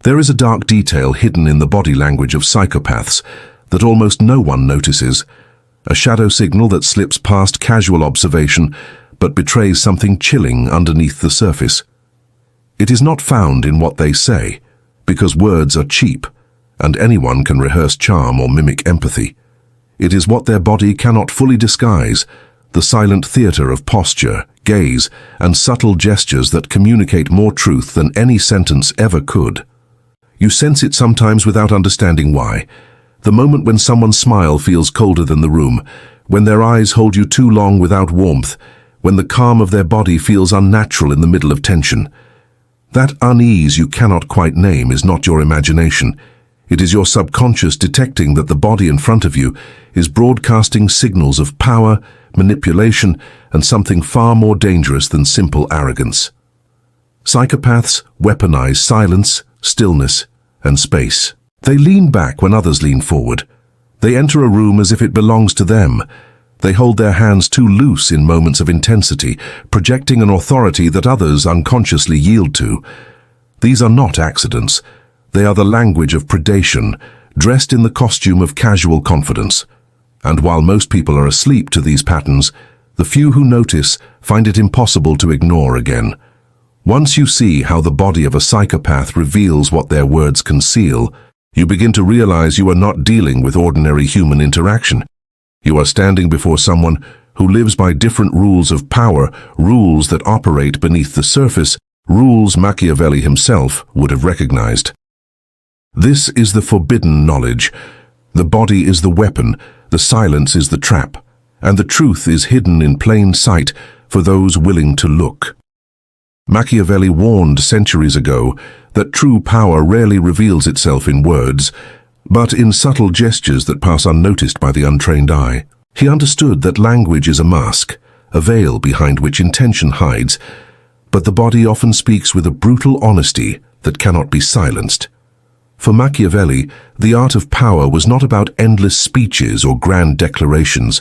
There is a dark detail hidden in the body language of psychopaths that almost no one notices, a shadow signal that slips past casual observation but betrays something chilling underneath the surface. It is not found in what they say, because words are cheap, and anyone can rehearse charm or mimic empathy. It is what their body cannot fully disguise, the silent theater of posture, gaze, and subtle gestures that communicate more truth than any sentence ever could. You sense it sometimes without understanding why. The moment when someone's smile feels colder than the room, when their eyes hold you too long without warmth, when the calm of their body feels unnatural in the middle of tension. That unease you cannot quite name is not your imagination. It is your subconscious detecting that the body in front of you is broadcasting signals of power, manipulation, and something far more dangerous than simple arrogance. Psychopaths weaponize silence, stillness, and space. They lean back when others lean forward. They enter a room as if it belongs to them. They hold their hands too loose in moments of intensity, projecting an authority that others unconsciously yield to. These are not accidents. They are the language of predation, dressed in the costume of casual confidence. And while most people are asleep to these patterns, the few who notice find it impossible to ignore again. Once you see how the body of a psychopath reveals what their words conceal, you begin to realize you are not dealing with ordinary human interaction. You are standing before someone who lives by different rules of power, rules that operate beneath the surface, rules Machiavelli himself would have recognized. This is the forbidden knowledge. The body is the weapon, the silence is the trap, and the truth is hidden in plain sight for those willing to look. Machiavelli warned centuries ago that true power rarely reveals itself in words, but in subtle gestures that pass unnoticed by the untrained eye. He understood that language is a mask, a veil behind which intention hides, but the body often speaks with a brutal honesty that cannot be silenced. For Machiavelli, the art of power was not about endless speeches or grand declarations,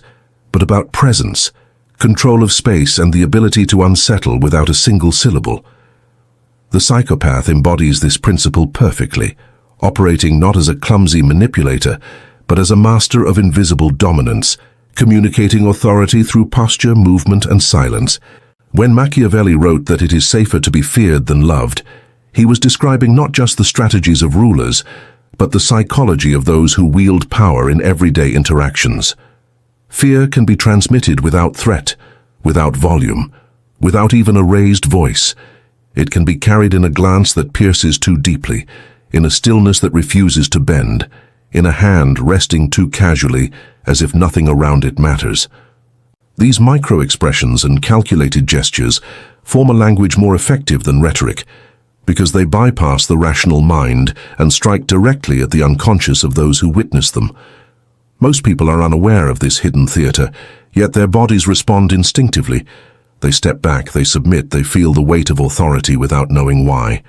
but about presence, control of space, and the ability to unsettle without a single syllable. The psychopath embodies this principle perfectly, operating not as a clumsy manipulator, but as a master of invisible dominance, communicating authority through posture, movement, and silence. When Machiavelli wrote that it is safer to be feared than loved, he was describing not just the strategies of rulers, but the psychology of those who wield power in everyday interactions. Fear can be transmitted without threat, without volume, without even a raised voice. It can be carried in a glance that pierces too deeply, in a stillness that refuses to bend, in a hand resting too casually as if nothing around it matters. These micro-expressions and calculated gestures form a language more effective than rhetoric, because they bypass the rational mind and strike directly at the unconscious of those who witness them. Most people are unaware of this hidden theater, yet their bodies respond instinctively. They step back, they submit, they feel the weight of authority without knowing why.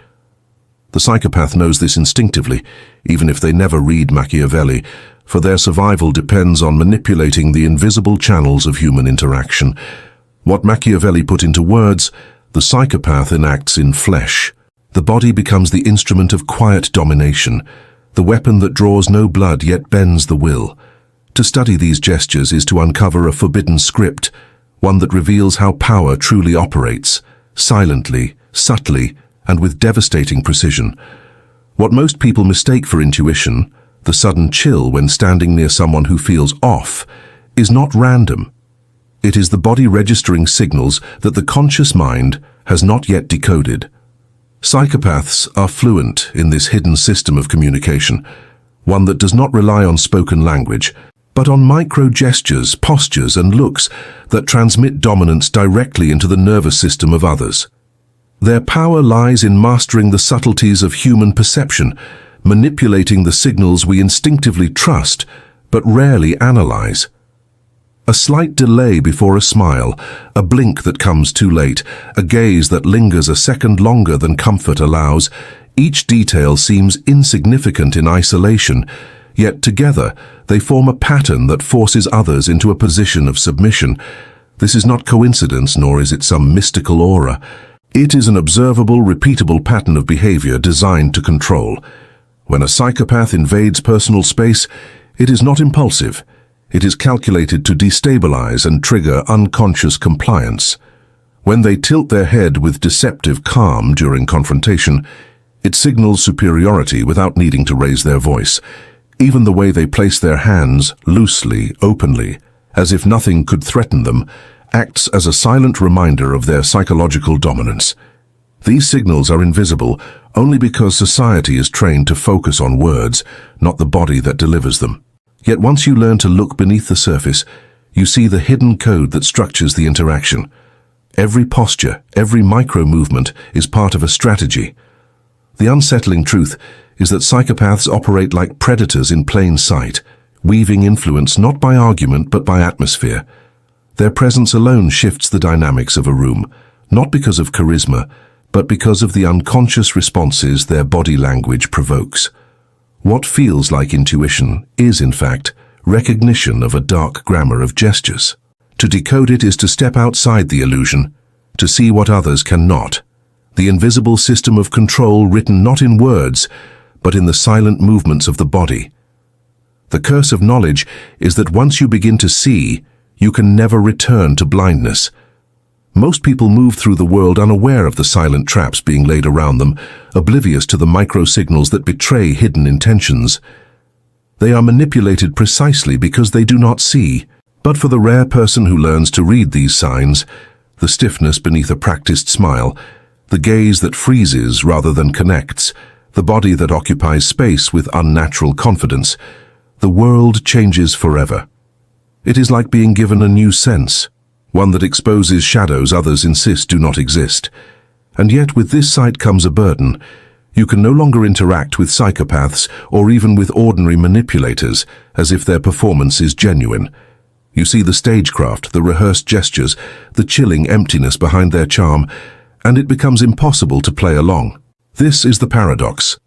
The psychopath knows this instinctively, even if they never read Machiavelli, for their survival depends on manipulating the invisible channels of human interaction. What Machiavelli put into words, the psychopath enacts in flesh. The body becomes the instrument of quiet domination, the weapon that draws no blood yet bends the will. To study these gestures is to uncover a forbidden script, one that reveals how power truly operates, silently, subtly, and with devastating precision. What most people mistake for intuition, the sudden chill when standing near someone who feels off, is not random. It is the body registering signals that the conscious mind has not yet decoded. Psychopaths are fluent in this hidden system of communication, one that does not rely on spoken language, but on micro-gestures, postures, and looks that transmit dominance directly into the nervous system of others. Their power lies in mastering the subtleties of human perception, manipulating the signals we instinctively trust, but rarely analyze. A slight delay before a smile, a blink that comes too late, a gaze that lingers a second longer than comfort allows. Each detail seems insignificant in isolation, yet together they form a pattern that forces others into a position of submission. This is not coincidence, nor is it some mystical aura. It is an observable, repeatable pattern of behavior designed to control. When a psychopath invades personal space, it is not impulsive. It is calculated to destabilize and trigger unconscious compliance. When they tilt their head with deceptive calm during confrontation, it signals superiority without needing to raise their voice. Even the way they place their hands, loosely, openly, as if nothing could threaten them, acts as a silent reminder of their psychological dominance. These signals are invisible only because society is trained to focus on words, not the body that delivers them. Yet once you learn to look beneath the surface, you see the hidden code that structures the interaction. Every posture, every micro-movement is part of a strategy. The unsettling truth is that psychopaths operate like predators in plain sight, weaving influence not by argument but by atmosphere. Their presence alone shifts the dynamics of a room, not because of charisma, but because of the unconscious responses their body language provokes. What feels like intuition is, in fact, recognition of a dark grammar of gestures. To decode it is to step outside the illusion, to see what others cannot. The invisible system of control written not in words, but in the silent movements of the body. The curse of knowledge is that once you begin to see, you can never return to blindness. Most people move through the world unaware of the silent traps being laid around them, oblivious to the micro-signals that betray hidden intentions. They are manipulated precisely because they do not see. But for the rare person who learns to read these signs, the stiffness beneath a practiced smile, the gaze that freezes rather than connects, the body that occupies space with unnatural confidence, the world changes forever. It is like being given a new sense, one that exposes shadows others insist do not exist. And yet with this sight comes a burden. You can no longer interact with psychopaths or even with ordinary manipulators as if their performance is genuine. You see the stagecraft, the rehearsed gestures, the chilling emptiness behind their charm, and it becomes impossible to play along. This is the paradox.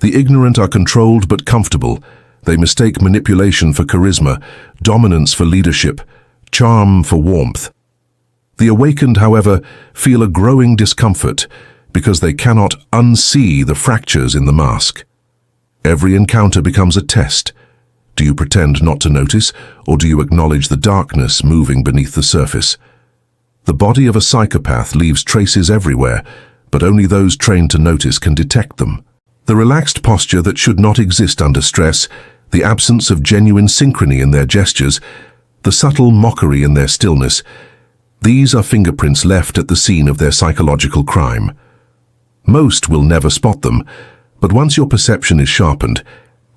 The ignorant are controlled but comfortable. They mistake manipulation for charisma, dominance for leadership, charm for warmth. The awakened, however, feel a growing discomfort because they cannot unsee the fractures in the mask. Every encounter becomes a test. Do you pretend not to notice, or do you acknowledge the darkness moving beneath the surface? The body of a psychopath leaves traces everywhere, but only those trained to notice can detect them. The relaxed posture that should not exist under stress, the absence of genuine synchrony in their gestures, the subtle mockery in their stillness, these are fingerprints left at the scene of their psychological crime. Most will never spot them, but once your perception is sharpened,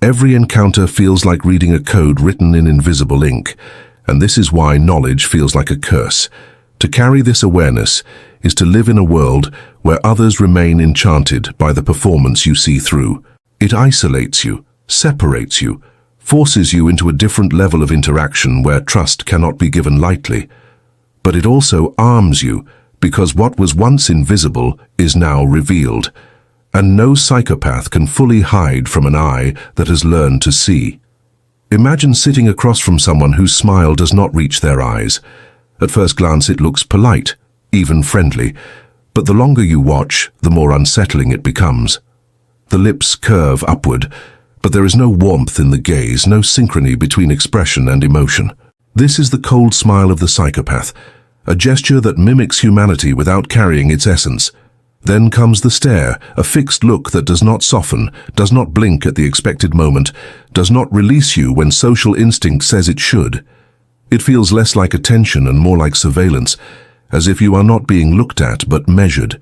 every encounter feels like reading a code written in invisible ink, and this is why knowledge feels like a curse. To carry this awareness is to live in a world where others remain enchanted by the performance you see through. It isolates you, separates you, forces you into a different level of interaction where trust cannot be given lightly. But it also arms you because what was once invisible is now revealed, and no psychopath can fully hide from an eye that has learned to see. Imagine sitting across from someone whose smile does not reach their eyes. At first glance it looks polite, even friendly, but the longer you watch, the more unsettling it becomes. The lips curve upward, but there is no warmth in the gaze, no synchrony between expression and emotion. This is the cold smile of the psychopath, a gesture that mimics humanity without carrying its essence. Then comes the stare, a fixed look that does not soften, does not blink at the expected moment, does not release you when social instinct says it should. It feels less like attention and more like surveillance, as if you are not being looked at but measured.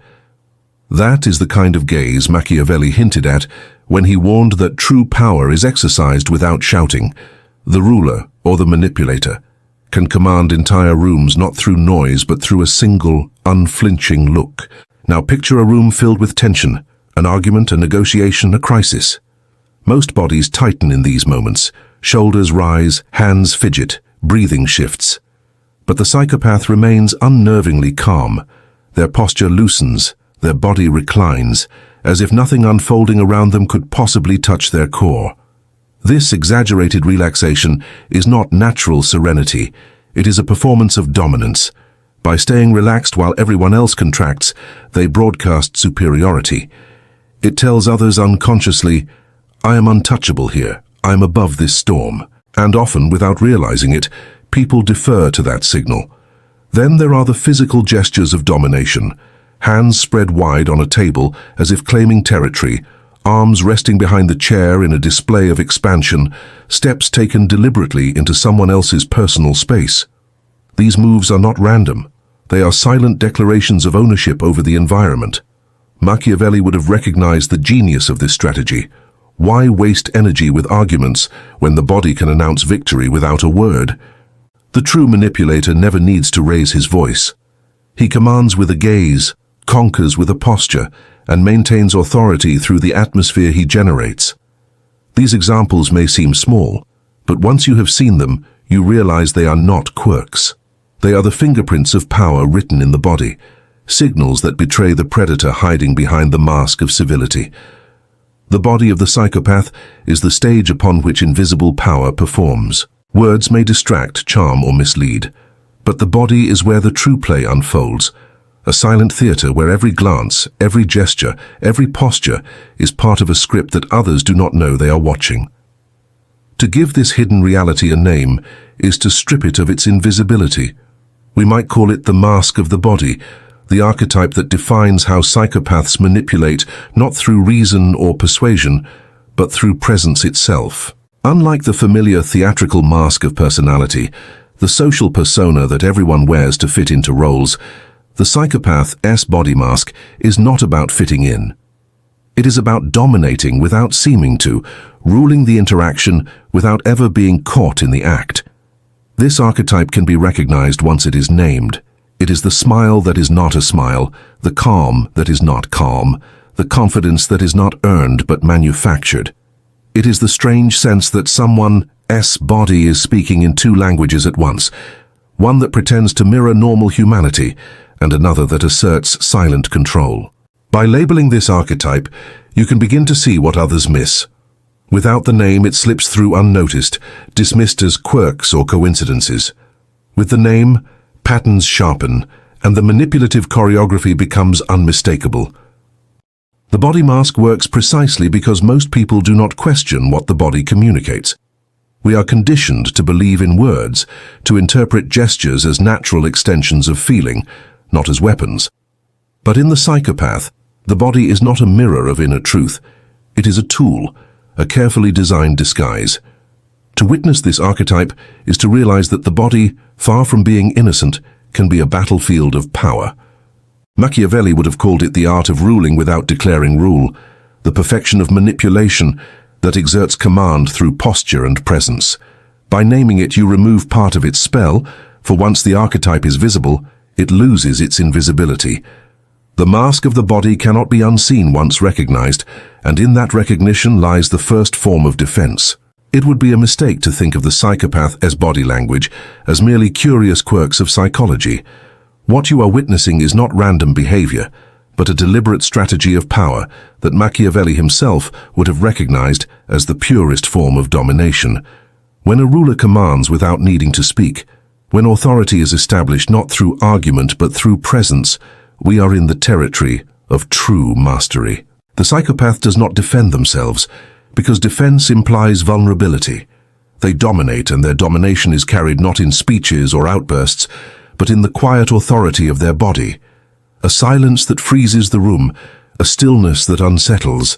That is the kind of gaze Machiavelli hinted at when he warned that true power is exercised without shouting. The ruler, or the manipulator, can command entire rooms not through noise but through a single, unflinching look. Now picture a room filled with tension, an argument, a negotiation, a crisis. Most bodies tighten in these moments. Shoulders rise, hands fidget, breathing shifts. But the psychopath remains unnervingly calm. Their posture loosens, their body reclines, as if nothing unfolding around them could possibly touch their core. This exaggerated relaxation is not natural serenity. It is a performance of dominance. By staying relaxed while everyone else contracts, they broadcast superiority. It tells others unconsciously, I am untouchable here, I am above this storm. And often, without realizing it, people defer to that signal. Then there are the physical gestures of domination. Hands spread wide on a table as if claiming territory, arms resting behind the chair in a display of expansion, steps taken deliberately into someone else's personal space. These moves are not random. They are silent declarations of ownership over the environment. Machiavelli would have recognized the genius of this strategy. Why waste energy with arguments when the body can announce victory without a word? The true manipulator never needs to raise his voice. He commands with a gaze, conquers with a posture, and maintains authority through the atmosphere he generates. These examples may seem small, but once you have seen them, you realize they are not quirks. They are the fingerprints of power written in the body, signals that betray the predator hiding behind the mask of civility. The body of the psychopath is the stage upon which invisible power performs. Words may distract, charm, or mislead, but the body is where the true play unfolds, a silent theater where every glance, every gesture, every posture is part of a script that others do not know they are watching. To give this hidden reality a name is to strip it of its invisibility. We might call it the mask of the body, the archetype that defines how psychopaths manipulate not through reason or persuasion, but through presence itself. Unlike the familiar theatrical mask of personality, the social persona that everyone wears to fit into roles, the psychopath's body mask is not about fitting in. It is about dominating without seeming to, ruling the interaction without ever being caught in the act. This archetype can be recognized once it is named. It is the smile that is not a smile, the calm that is not calm, the confidence that is not earned but manufactured. It is the strange sense that someone's body is speaking in two languages at once, one that pretends to mirror normal humanity and another that asserts silent control. By labeling this archetype, you can begin to see what others miss. Without the name, it slips through unnoticed, dismissed as quirks or coincidences. With the name, patterns sharpen, and the manipulative choreography becomes unmistakable. The body mask works precisely because most people do not question what the body communicates. We are conditioned to believe in words, to interpret gestures as natural extensions of feeling, not as weapons. But in the psychopath, the body is not a mirror of inner truth. It is a tool, a carefully designed disguise. To witness this archetype is to realize that the body, far from being innocent, can be a battlefield of power. Machiavelli would have called it the art of ruling without declaring rule, the perfection of manipulation that exerts command through posture and presence. By naming it, you remove part of its spell, for once the archetype is visible, it loses its invisibility. The mask of the body cannot be unseen once recognized, and in that recognition lies the first form of defense. It would be a mistake to think of the psychopath as body language as merely curious quirks of psychology. What you are witnessing is not random behavior, but a deliberate strategy of power that Machiavelli himself would have recognized as the purest form of domination. When a ruler commands without needing to speak, when authority is established not through argument but through presence, we are in the territory of true mastery. The psychopath does not defend themselves, because defense implies vulnerability. They dominate, and their domination is carried not in speeches or outbursts, but in the quiet authority of their body. A silence that freezes the room, a stillness that unsettles,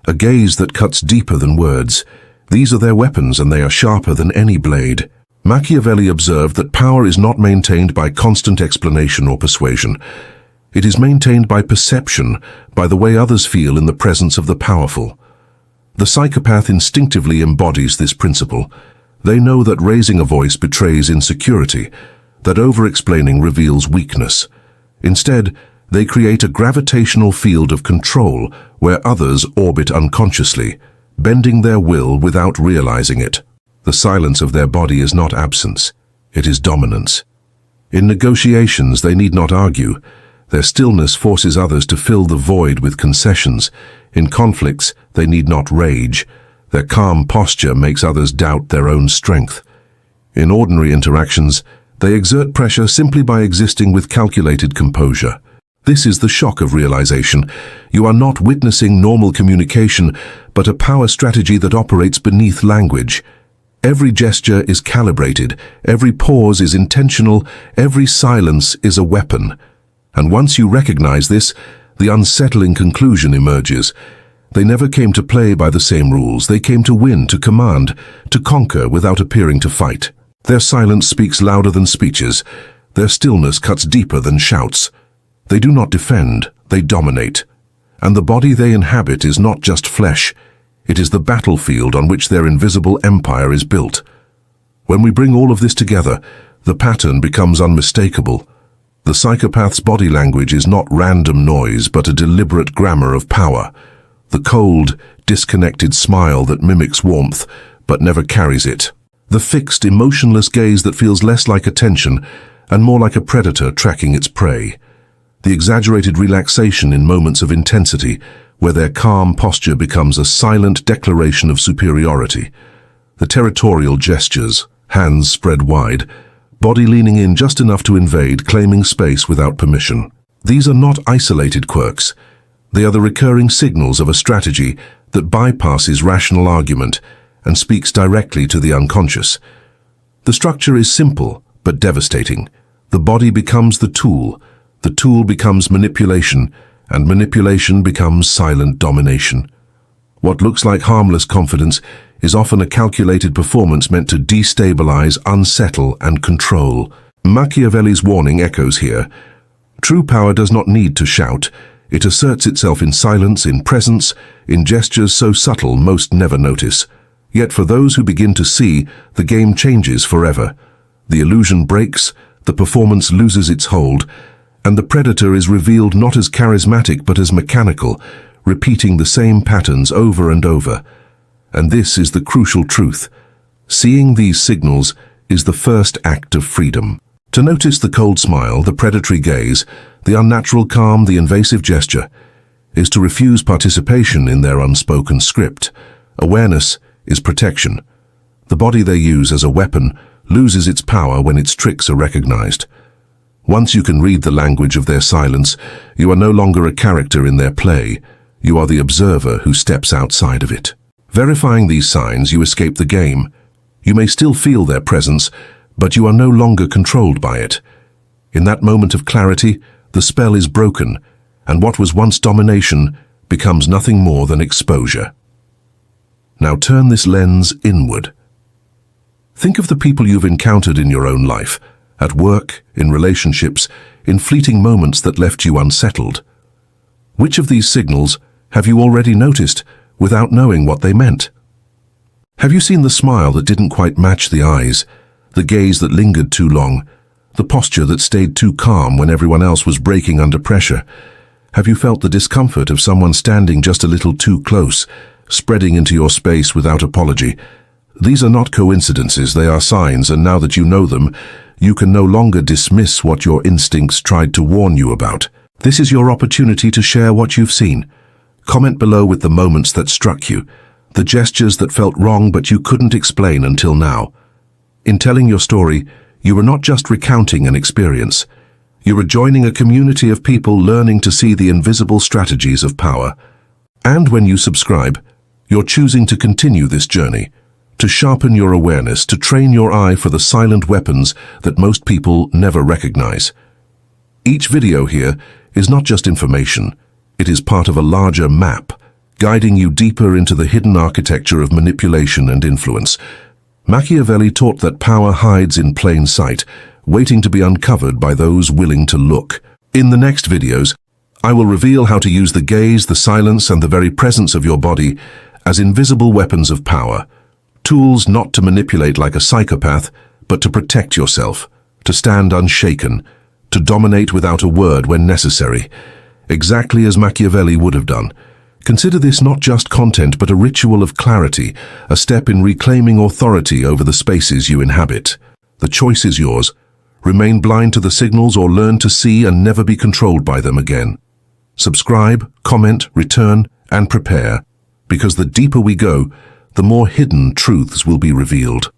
a gaze that cuts deeper than words. These are their weapons, and they are sharper than any blade. Machiavelli observed that power is not maintained by constant explanation or persuasion. It is maintained by perception, by the way others feel in the presence of the powerful. The psychopath instinctively embodies this principle. They know that raising a voice betrays insecurity, that over-explaining reveals weakness. Instead, they create a gravitational field of control where others orbit unconsciously, bending their will without realizing it. The silence of their body is not absence, it is dominance. In negotiations, they need not argue. Their stillness forces others to fill the void with concessions. In conflicts, they need not rage. Their calm posture makes others doubt their own strength. In ordinary interactions, They exert pressure simply by existing with calculated composure. This is the shock of realization. You are not witnessing normal communication, but a power strategy that operates beneath language. Every gesture is calibrated, every pause is intentional, every silence is a weapon. And once you recognize this, the unsettling conclusion emerges. They never came to play by the same rules. They came to win, to command, to conquer without appearing to fight. Their silence speaks louder than speeches. Their stillness cuts deeper than shouts. They do not defend, they dominate. And the body they inhabit is not just flesh. It is the battlefield on which their invisible empire is built. When we bring all of this together, the pattern becomes unmistakable. The psychopath's body language is not random noise, but a deliberate grammar of power. The cold, disconnected smile that mimics warmth, but never carries it. The fixed, emotionless gaze that feels less like attention and more like a predator tracking its prey. The exaggerated relaxation in moments of intensity, where their calm posture becomes a silent declaration of superiority. The territorial gestures, hands spread wide, body leaning in just enough to invade, claiming space without permission. These are not isolated quirks. They are the recurring signals of a strategy that bypasses rational argument and speaks directly to the unconscious. The structure is simple but devastating. The body becomes the tool becomes manipulation, and manipulation becomes silent domination. What looks like harmless confidence is often a calculated performance meant to destabilize, unsettle, and control. Machiavelli's warning echoes here. True power does not need to shout. It asserts itself in silence, in presence, in gestures so subtle most never notice. Yet for those who begin to see, the game changes forever. The illusion breaks, the performance loses its hold, and the predator is revealed not as charismatic but as mechanical, repeating the same patterns over and over. And this is the crucial truth. Seeing these signals is the first act of freedom. To notice the cold smile, the predatory gaze, the unnatural calm, the invasive gesture, is to refuse participation in their unspoken script. Awareness is protection. The body they use as a weapon loses its power when its tricks are recognized. Once you can read the language of their silence, you are no longer a character in their play. You are the observer who steps outside of it. Verifying these signs, you escape the game. You may still feel their presence, but you are no longer controlled by it. In that moment of clarity, the spell is broken, and what was once domination becomes nothing more than exposure. Now turn this lens inward. Think of the people you've encountered in your own life, at work, in relationships, in fleeting moments that left you unsettled. Which of these signals have you already noticed without knowing what they meant? Have you seen the smile that didn't quite match the eyes, the gaze that lingered too long, the posture that stayed too calm when everyone else was breaking under pressure? Have you felt the discomfort of someone standing just a little too close, spreading into your space without apology? These are not coincidences, they are signs, and now that you know them, you can no longer dismiss what your instincts tried to warn you about. This is your opportunity to share what you've seen. Comment below with the moments that struck you, the gestures that felt wrong but you couldn't explain until now. In telling your story, you are not just recounting an experience. You are joining a community of people learning to see the invisible strategies of power. And when you subscribe, you're choosing to continue this journey, to sharpen your awareness, to train your eye for the silent weapons that most people never recognize. Each video here is not just information, it is part of a larger map, guiding you deeper into the hidden architecture of manipulation and influence. Machiavelli taught that power hides in plain sight, waiting to be uncovered by those willing to look. In the next videos, I will reveal how to use the gaze, the silence, and the very presence of your body as invisible weapons of power. Tools not to manipulate like a psychopath, but to protect yourself, to stand unshaken, to dominate without a word when necessary, exactly as Machiavelli would have done. Consider this not just content, but a ritual of clarity, a step in reclaiming authority over the spaces you inhabit. The choice is yours. Remain blind to the signals or learn to see and never be controlled by them again. Subscribe, comment, return, and prepare, because the deeper we go, the more hidden truths will be revealed.